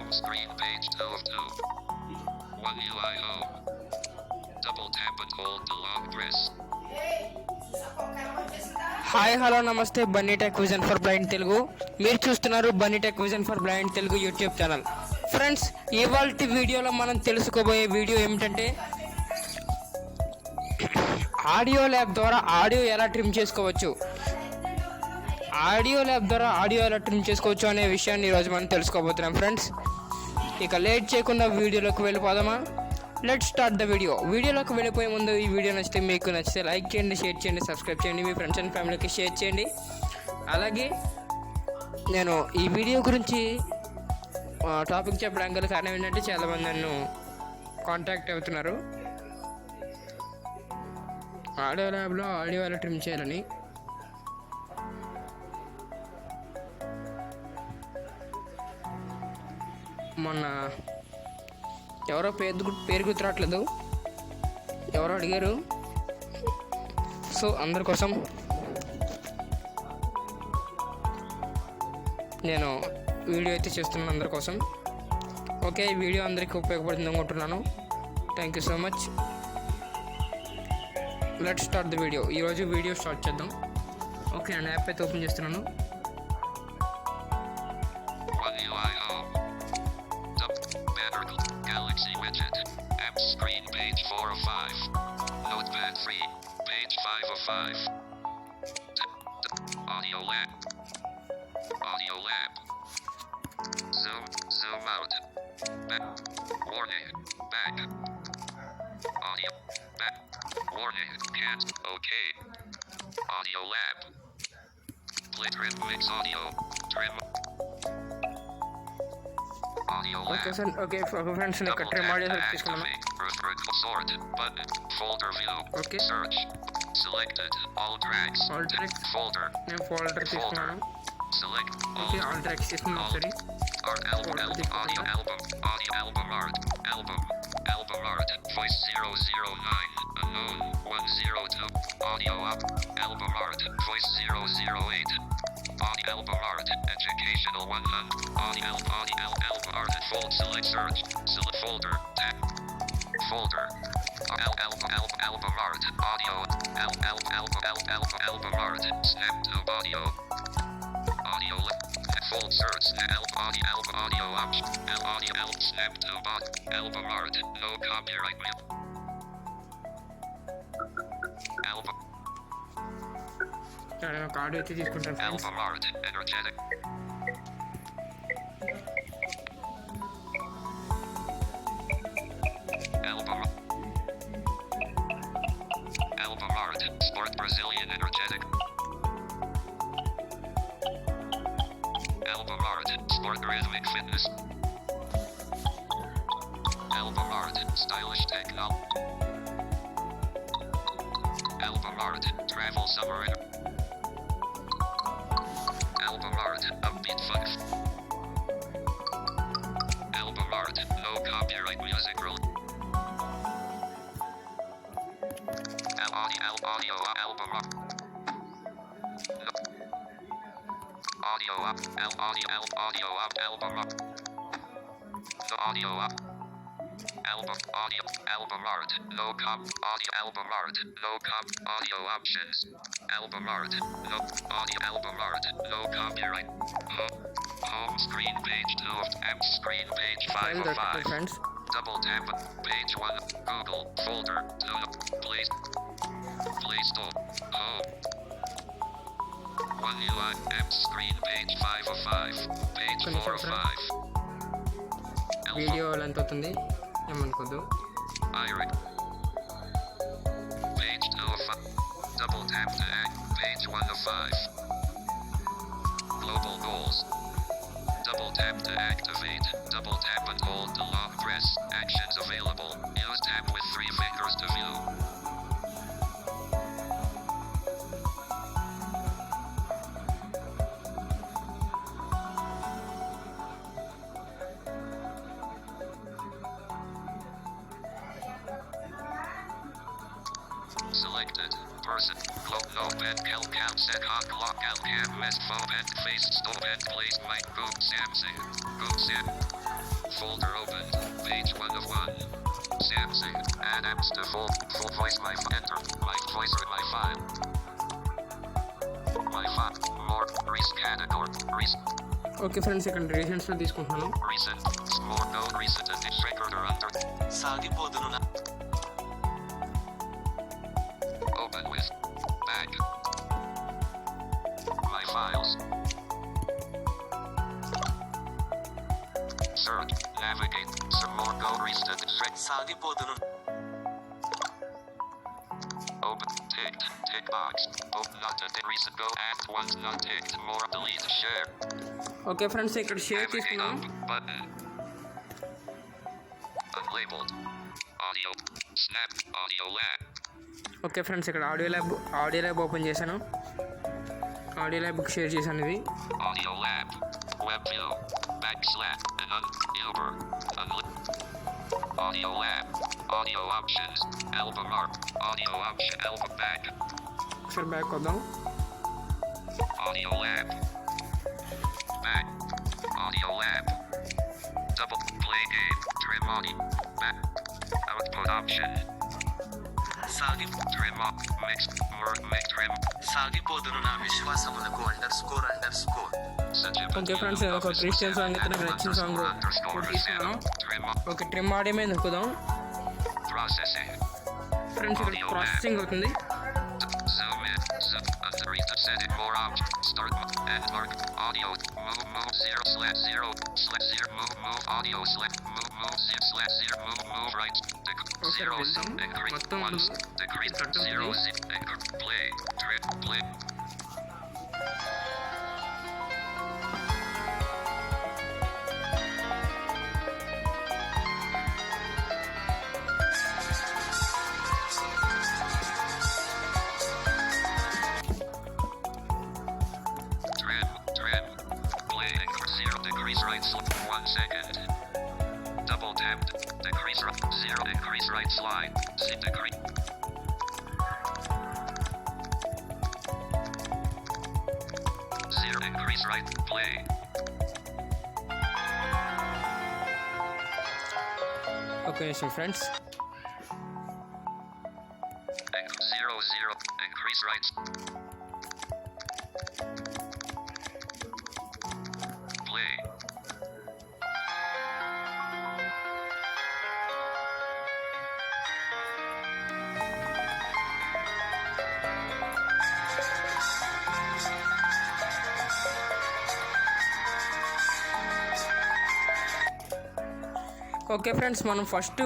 Home screen page 2 of 2. 1 UI home. Double tap and hold the long press. Hi hello నమస్తే Bunny tech vision for blind Telugu. మీరు చూస్తున్నారు Bunny tech vision for blind Telugu YouTube channel. Friends, ఇవాల్టి వీడియోలో మనం తెలుసుకోబోయే video ఏమిటంటే audio lab ద్వారా audio ఎలా ట్రిమ్ చేసుకోవచ్చు అనే విషయాన్ని ఈరోజు మనం తెలుసుకోబోతున్నాం. ఫ్రెండ్స్, ఇక లేట్ చేయకుండా వీడియోలోకి వెళ్ళిపోదామా? Let's start the video. వీడియోలోకి వెళ్ళిపోయే ముందు ఈ వీడియో మీకు నచ్చితే లైక్ చేయండి, షేర్ చేయండి, సబ్స్క్రైబ్ చేయండి, మీ ఫ్రెండ్స్ అండ్ ఫ్యామిలీకి షేర్ చేయండి. అలాగే నేను ఈ వీడియో గురించి టాపిక్ చెప్పడానికి గల కారణం ఏంటంటే చాలామంది నన్ను కాంటాక్ట్ అవుతున్నారు ఆడియో ల్యాబ్లో ఆడియో ఎలా ట్రిమ్ చేయాలని. మొన్న ఎవరో పేరు గుర్తురావట్లేదు, ఎవరో అడిగారు. సో అందరి కోసం నేను వీడియో అయితే చేస్తున్నాను, అందరి కోసం. ఓకే, ఈ వీడియో అందరికీ ఉపయోగపడుతుంది అనుకుంటున్నాను. Thank you so much. Let's start the video. ఈరోజు వీడియో స్టార్ట్ చేద్దాం. ఓకే, నేను యాప్ అయితే ఓపెన్ చేస్తున్నాను. Galaxy widget. App screen page 4 of 5. Notepad free. Page 5 of 5. Audio lab. Audio lab. Zoom out. Back. Warning. Back. Audio. Back. Warning. Can't. Okay. Audio lab. Play trim mix audio. Trim. Okay sir, okay friends, నేను ఇక్కడ trim audio select చేసుకున్నాను. Sort button. Folder view. Okay, Search. Selected. All tracks. Folder. నేను folder తీసుకున్నాను. Select. Okay, all tracks తీసుకున్నాను. ఒకసారి Art album. Audio album. Audio album art. Album. Album art. Voice 009. Unknown 102. Audio up. Album art. Voice 008. Audio album art. Educational 100. Audio album art. Fold. Select search. Select folder. Tab. Folder. Album art. Audio. Album art. Snap to audio. Audio. Fold search. Audio option. Audio snap to album art. No copyright. Album. నేను ఒక audio అయితే తీసుకుంటాను. Album art. Energetic. Album art. Sport Brazilian energetic. Album art. Sport rhythmic fitness. Album art. Stylish techno. Album art. Travel summer. Album art. Upbeat fun. Album art. No copyright music rule. Audio album art. Audio up. Audio up. Album up. The audio up. Album art. No cop. Audio album art. No cop. Audio options. Album art. No audio album art. No copyright. Home screen page 2 of app screen page 5 of 5. Friends, Double tap page 1. Google folder 2. Play Store. Home. 1 UI app screen page 5 of 5. Page 4 of 5. Video length అవుతుంది, ఏమనుకోద్దు. Page 2 of 5. Double tap to act. Page 1 of 5. Global goals. Double tap to activate. Double tap and hold the long press. Actions available. Use tap with 3 fingers to view. Selected. Person. Notepad. Cam. Set. Clock. Cam. West. Phone. Face. Stove. Place. Mic. Group. Samsung. Group. Sam. Folder opened. Page 1 of 1. Samsung. Add apps to full voice my enter. My voice or my file. My file. More. Category. Okay friends, ఇక్కడ రీసెంట్స్లో తీసుకుంటున్నాను. Recent. More. No. Recent and record or under. సాగిపోదును నా Open with. Back. My files. Search. Navigate. Some more. Go. Recent. సాగిపోదును Open. Ticked. Tick box. Open not to recent. Go. Add once not ticked. More. Delete. Share. Okay friends, ఇక్కడ share Navigate తీసుకున్నాను. up. Button. Unlabeled. Audio. Snap. Audio lab. Okay friends, ఇక్కడ audio lab open చేశాను. Audio ల్యాబ్కి share చేశాను ఇది. Audio lab. Web view. Backslash. And Uber. Audio lab. Audio options. Album art. Audio option. Album back. ఒకసారి back వద్దాం. Audio lab. Back. Audio lab. Double play game. Trim audio. Back. Output option. Trim up. Mix. Word mix trim. సాగిపోదును నా విశ్వాసమునకు __. Okay friends, ఒక Christian song అయితే నాకు నచ్చిన song తీసుకున్నాను. Okay, trim audio మీద నొక్కుదాం. Processing. ఫ్రెండ్స్, ఇక్కడ ప్రాసెసింగ్ అవుతుంది. Zoom in. Zoom. Underneath the setting. More options. Start. End mark. Audio. Move. 0/0/0. Move. Audio. Move. 0/0. Move right. Okay, 0. వెళ్దాం. Increase. మొత్తం 1. Decrease. కట్ 0. అవుతుంది. Play. Trip. Play. Trim. Play. 0 degrees right. 1 second. Double tapped. Decrease right. 0 increase right slide. 0 degree. Increase right. Play. Okay friends, 0 increase right. Play. Okay friends, మనం first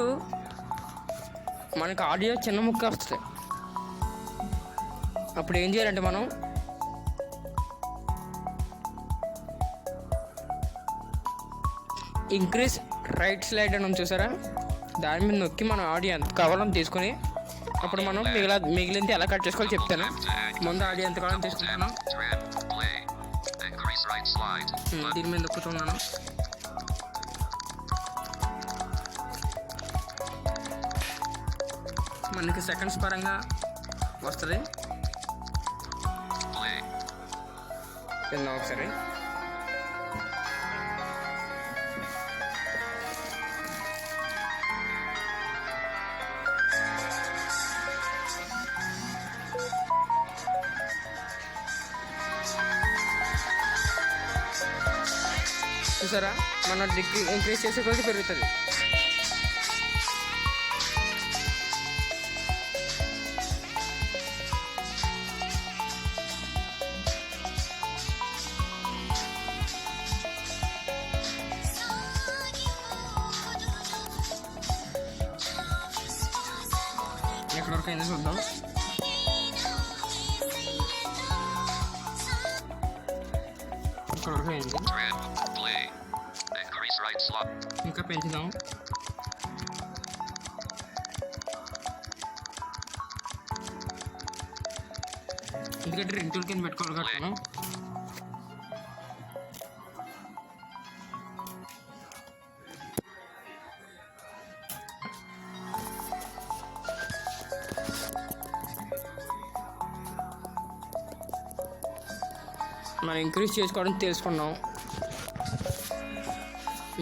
మనకు audio చిన్న ముక్క వస్తుంది. అప్పుడు ఏం చేయాలంటే మనం ఇంక్రీజ్ రైట్ స్లైడ్ అని చూసారా, దాని మీద నొక్కి మనం ఆడియో ఎంత కావాలని తీసుకొని అప్పుడు మనం మిగిలింది ఎలా కట్ చేసుకోవాలో చెప్తాను. ముందు ఆడియో ఎంత కావాలని తీసుకుంటాను. Play. Increase right slide. దీని మీద నొక్కుతున్నాను. మనకి సెకండ్స్ పరంగా వస్తుంది. Play. విందాం ఒకసారి. చూసారా, మన ఇంక్రీజ్ చేసే కొద్ది పెరుగుతుంది. ఎక్కడ వరకు అయిందో చూద్దాం. ఇక్కడ వరకు అయింది. Play. Increase right slot. ఇంకా పెంచుదాం. ఎందుకంటే రెంటూల్ కింద పెట్టుకోవాలి కట్టాను. మనం ఇంక్రీజ్ చేసుకోవడం తెలుసుకున్నాం.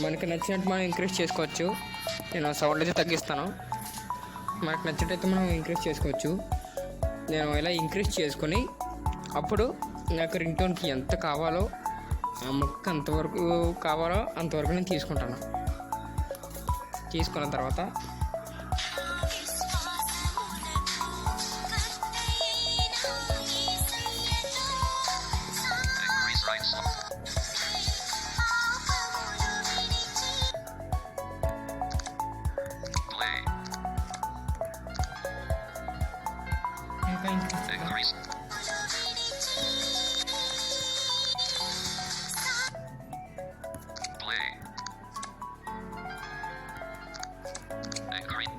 మనకి నచ్చినట్టు మనం ఇంక్రీజ్ చేసుకోవచ్చు. నేను సౌండ్ అయితే తగ్గిస్తాను. మనకు నచ్చినట్టయితే మనం ఇంక్రీజ్ చేసుకోవచ్చు. నేను ఇలా ఇంక్రీజ్ చేసుకొని అప్పుడు నాకు రింగ్ టోన్కి ఎంత కావాలో ఆ మొక్క ఎంతవరకు కావాలో అంతవరకు నేను తీసుకుంటాను. తీసుకున్న తర్వాత Increase right slot. Play. ఇంకా increase Increase. Play. Increase.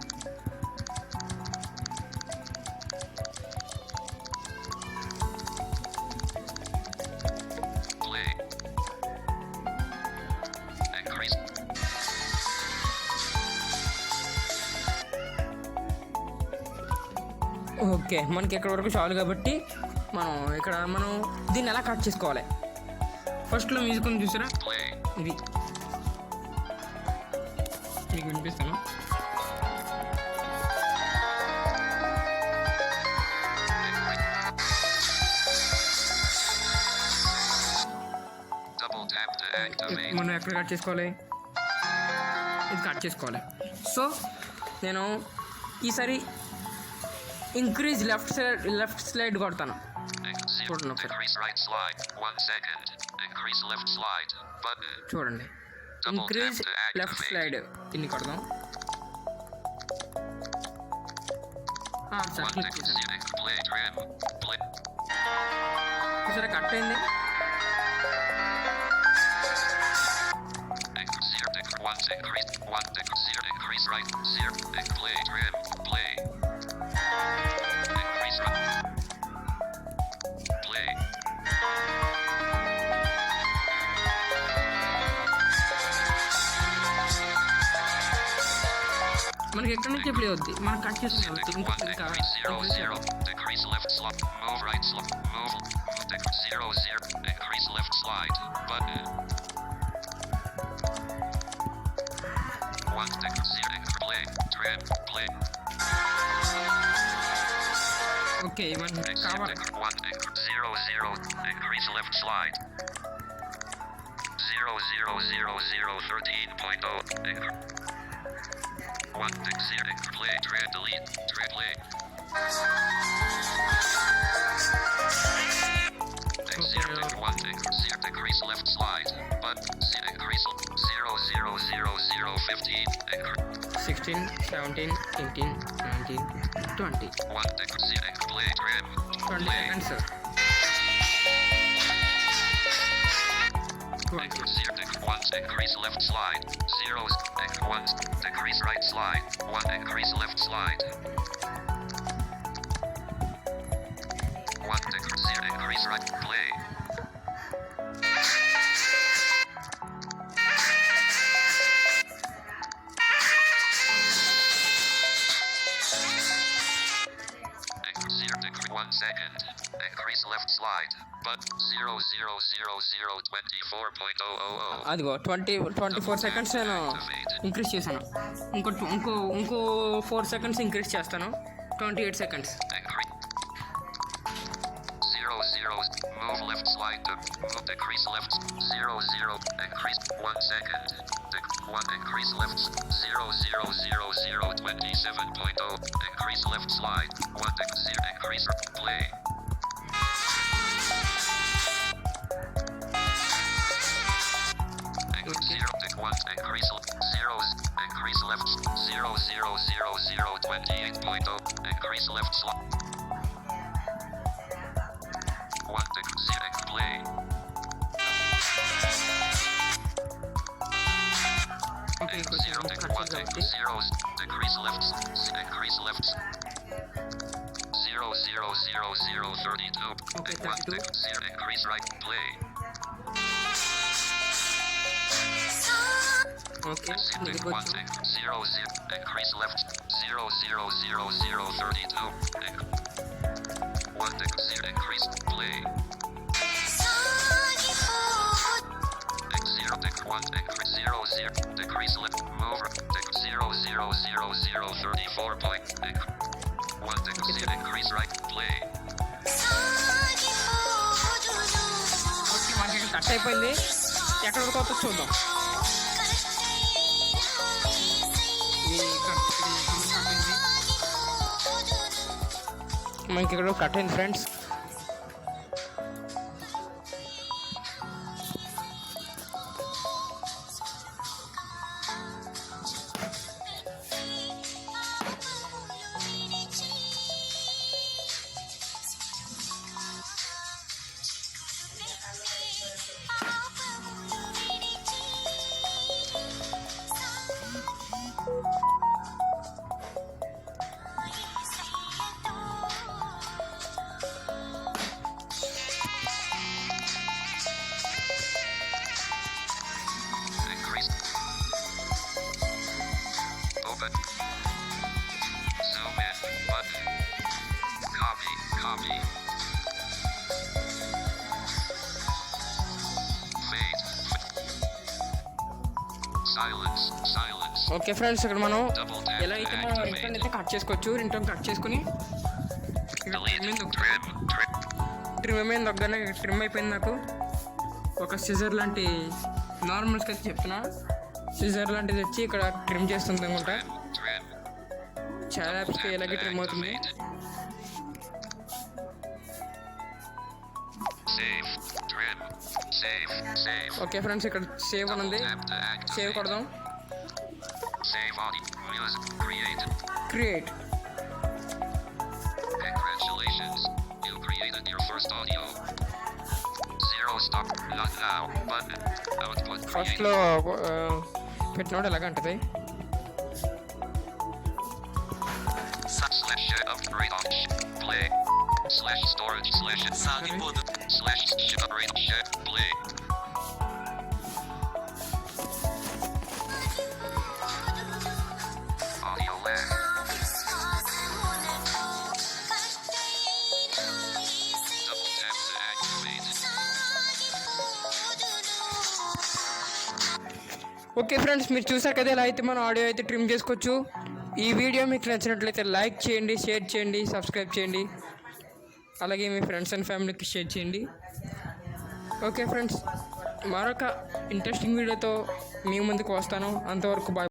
Play. Increase. Okay, మనకి ఎక్కడి వరకు చాలు కాబట్టి మనం దీన్ని ఎలా కట్ చేసుకోవాలి. ఫస్ట్లో మ్యూజిక్ ఉంది చూసారా, Play. ఇది మీకు వినిపిస్తాను. Double tap to activate. మనం ఎక్కడ కట్ చేసుకోవాలి, ఇది కట్ చేసుకోవాలి. సో నేను ఈసారి ఇంక్రీజ్ లెఫ్ట్ స్లైడ్ కొడతాను. Put it up. Increase right slide. 1 second. Increase left slide. Button. చూడండి, Double increase tap to left activate. Slide దీన్ని కొడదాం. సార్ 1 క్లిక్ చేశాను. second. Play trim. Play. సరే కట్ అయింది. Increase 0. Increase right 0. Play trim. Play. Increase right. Play. మనకి ఎక్కడి నుంచి play అవుద్ది, మనం కట్ చేస్తాం కాబట్టి ఇంకా 1. Increase 0. Decrease left slide. Move right slide. Move. 0. Increase left slide. Button. 1. 0. Play. Trim. Play. Okay, మనకి కావాలి. 1. 0. Increase left slide. 13.0. 1. 0. Play. Trim. Delete. Trim. Play. Decrease left slide. But increase 0. 15. 16, 17, 18, 19, 20. 1. Play. Trim. 20 Play. seconds. 20. 1. Increase left slide. 0. 1. Decrease right slide. 1. Increase left slide. 1. 0. Increase right. Play. Increase 1 second. Increase left slide. But 0. అదిగో 24 seconds నేను increase చేశాను. ఇంకో 4 seconds increase చేస్తాను. 28 seconds. 0. Move left slide to move. Decrease left. 0. Increase 1 second. 1. Increase left. 0. 27.0. Increase left slide. 1. 0. Increase play. Increase 0. Increase left 0. 28.0. Increase left slide. 1. 0. Play. Okay, 0. కాబట్టి 0. Decrease left. Increase left. 0. 32. Okay, 1. 32. 0. Increase right. Play. Okay, 1. ఇది కొంచెం 0. Increase left. 0. 32. 1. 0. Increase play. 0. 1 decrease 0 0 decrease left move 0 0 0 0 34 point 1 decrease increase right play okay, మనకి ఇక్కడ cut అయిపోయింది. ఎక్కడ వరకు అవుతుందో చూద్దాం. మనకి ఇక్కడ కట్ అయింది friends. increase open zoom in button copy fade silence okay friends, ఇక్కడ మనం double tap ఎలా to అయితే మనం రింగ్ టోన్ అయితే activate కట్ చేసుకోవచ్చు. రింగ్ టోన్ కట్ చేసుకుని delete trim ట్రిమ్ మీద దగ్గరనే ట్రిమ్ అయిపోయింది. నాకు ఒక సిజర్ లాంటి నార్మల్స్కి అయితే చెప్తున్నా, సిజర్ లాంటిది వచ్చి ఇక్కడ ట్రిమ్ చేస్తుంది అనుకుంటా. trim చాలా యాప్స్కి ఇలాగే ట్రిమ్ అవుతుంది. save trim save okay friends, ఇక్కడ సేవ్ అని ఉంది. tap to activate సేవ్ కొడదాం. save audio music created create. congratulations you created your first audio 0 stop not now button output created ఫస్ట్లో పెట్టినోడు ఎలాగంటది. slash upgrade on play slash storage slash సాగిపోదు slash upgrade play audio lag double tap to activate okay friends, మీరు చూసారు కదా ఎలా అయితే మనం audio అయితే trim చేసుకోవచ్చు. ఈ వీడియో మీకు నచ్చినట్లయితే లైక్ చేయండి, షేర్ చేయండి, సబ్స్క్రైబ్ చేయండి. అలాగే మీ ఫ్రెండ్స్ అండ్ ఫ్యామిలీకి షేర్ చేయండి. ఓకే ఫ్రెండ్స్, మరొక ఇంట్రెస్టింగ్ వీడియోతో మీ ముందుకు వస్తాను. అంతవరకు బాయ్.